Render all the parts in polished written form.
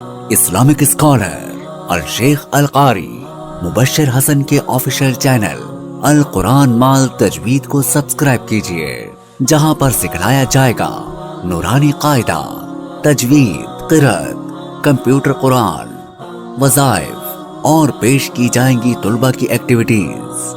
Islamic scholar الشیخ القاری مبشر حسن کے official channel القرآن مال تجوید کو سبسکرائب کیجئے، جہاں پر سکھلایا جائے گا نورانی قاعدہ، تجوید، قرأت، کمپیوٹر قرآن، وظائف اور پیش کی جائیں گی طلبہ کی ایکٹیویٹیز۔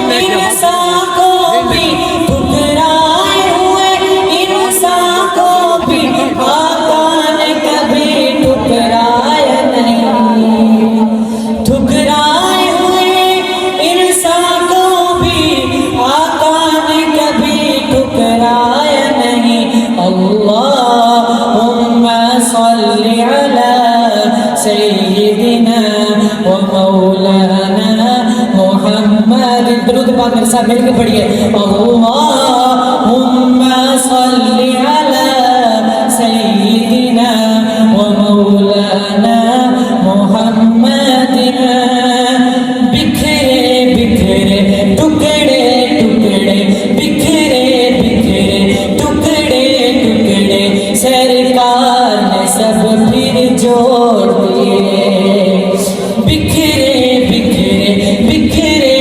میرے ساتھ مل کے پڑھیے، اللہم صلی علی سیدنا و مولانا محمد۔ بکھرے بکھرے ٹکڑے ٹکڑے، بکھرے بکھرے ٹکڑے ٹکڑے، سرکار نے سب پھر جوڑ دیے۔ بکھرے بکھرے بکھرے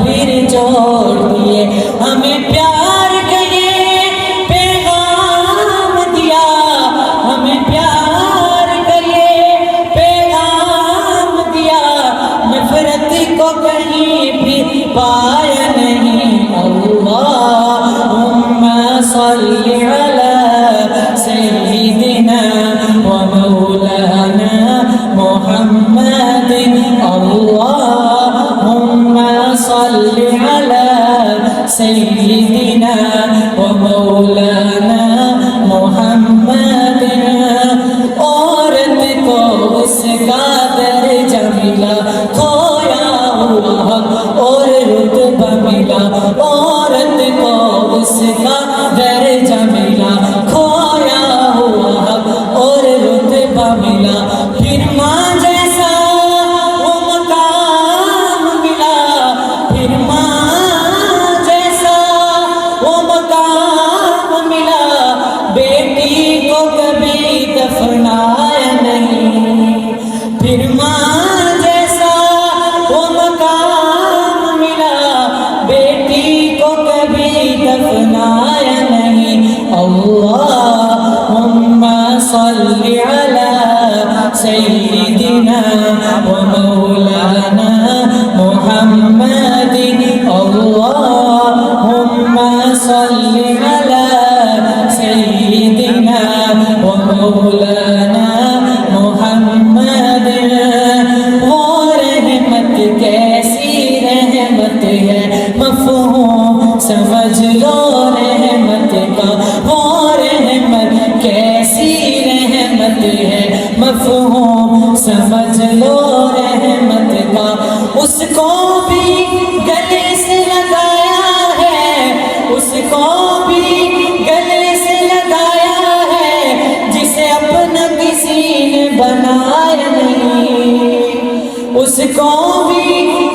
پھر جوڑ دیے، ہمیں پیار کا یہ پیغام دیا، ہمیں پیار کا یہ پیغام دیا، نفرت کو کہیں بھی پایا نہیں۔ اللہم صلی علی سیدنا و مولانا محمد۔ اللہم صلی علی سیدنا و مولانا محمد۔ عورت کو اس کا درجہ ملا، کھویا ہوا حق اور رتبہ ملا، عورت کو اس کا درجہ ملا، کھویا ہوا حق اور رتبہ ملا۔ پھر ماں جیسا وہ مقام ملا، پھر ماں جیسا وہ مقام ملا، بیٹی کو کبھی دفنایا نہیں۔ پھر ماں جیسا وہ مقام ملا، بیٹی کو کبھی دفنایا نہیں۔ اللہم صلی علی سیدنا و مولانا محمد۔ اللہم صلی علی سیدنا و مولانا محمد۔ وہ رحمت کیسی رحمت ہے، مفہوم سمجھ لو رحمت کا۔ وہ رحمت کیسی رحمت ہے، مفہوم سمجھ لو رحمت کا۔ اس کو بھی گلے سے لگایا ہے، اس کو بھی گلے سے لگایا ہے، جسے اپنا کسی نے بنایا نہیں۔ اس کو بھی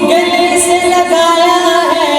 گلے سے لگایا ہے،